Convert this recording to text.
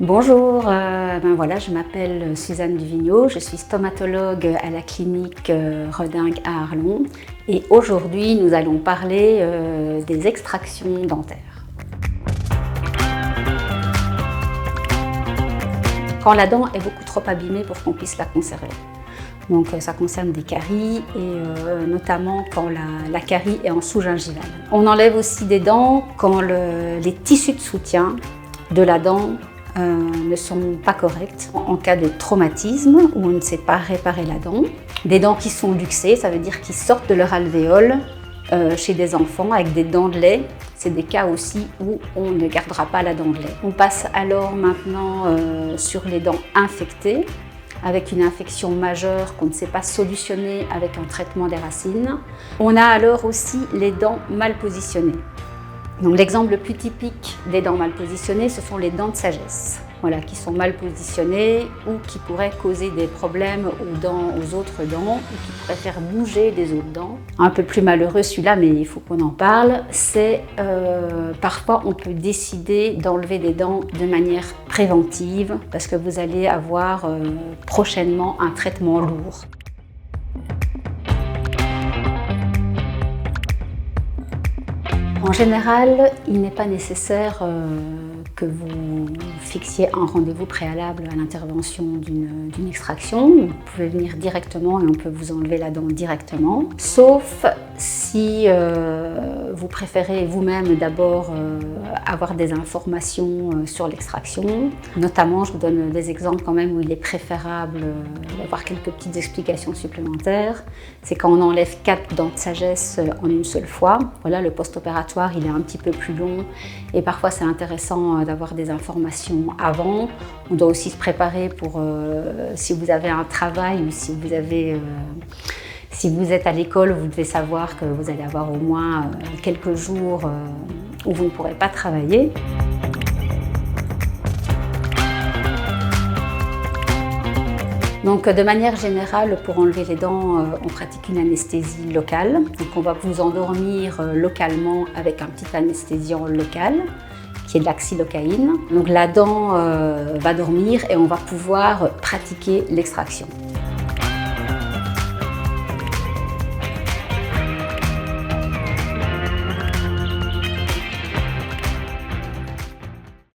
Bonjour, voilà, je m'appelle Suzanne Duvigneau, je suis stomatologue à la clinique Redingue à Arlon et aujourd'hui nous allons parler des extractions dentaires. Quand la dent est beaucoup trop abîmée pour qu'on puisse la conserver. Donc ça concerne des caries et notamment quand la carie est en sous-gingivale. On enlève aussi des dents quand les tissus de soutien de la dent ne sont pas corrects. En cas de traumatisme où on ne sait pas réparer la dent, des dents qui sont luxées, ça veut dire qu'ils sortent de leur alvéole chez des enfants avec des dents de lait. C'est des cas aussi où on ne gardera pas la dent de lait. On passe alors maintenant sur les dents infectées avec une infection majeure qu'on ne sait pas solutionner avec un traitement des racines. On a alors aussi les dents mal positionnées. Donc, l'exemple le plus typique des dents mal positionnées, ce sont les dents de sagesse, voilà, qui sont mal positionnées ou qui pourraient causer des problèmes aux autres dents ou qui pourraient faire bouger les autres dents. Un peu plus malheureux celui-là, mais il faut qu'on en parle, c'est parfois on peut décider d'enlever des dents de manière préventive parce que vous allez avoir prochainement un traitement lourd. En général, il n'est pas nécessaire que vous fixiez un rendez-vous préalable à l'intervention d'une extraction. Vous pouvez venir directement et on peut vous enlever la dent directement. Sauf si vous préférez vous-même d'abord avoir des informations sur l'extraction. Notamment, je vous donne des exemples quand même où il est préférable d'avoir quelques petites explications supplémentaires. C'est quand on enlève 4 dents de sagesse en une seule fois. Voilà, le post-opératoire, il est un petit peu plus long et parfois c'est intéressant d'avoir des informations avant. On doit aussi se préparer pour si vous avez un travail ou si vous êtes à l'école, vous devez savoir que vous allez avoir au moins quelques jours où vous ne pourrez pas travailler. Donc, de manière générale, pour enlever les dents, on pratique une anesthésie locale. Donc, on va vous endormir localement avec un petit anesthésiant local, qui est de la xylocaïne. Donc, la dent va dormir et on va pouvoir pratiquer l'extraction.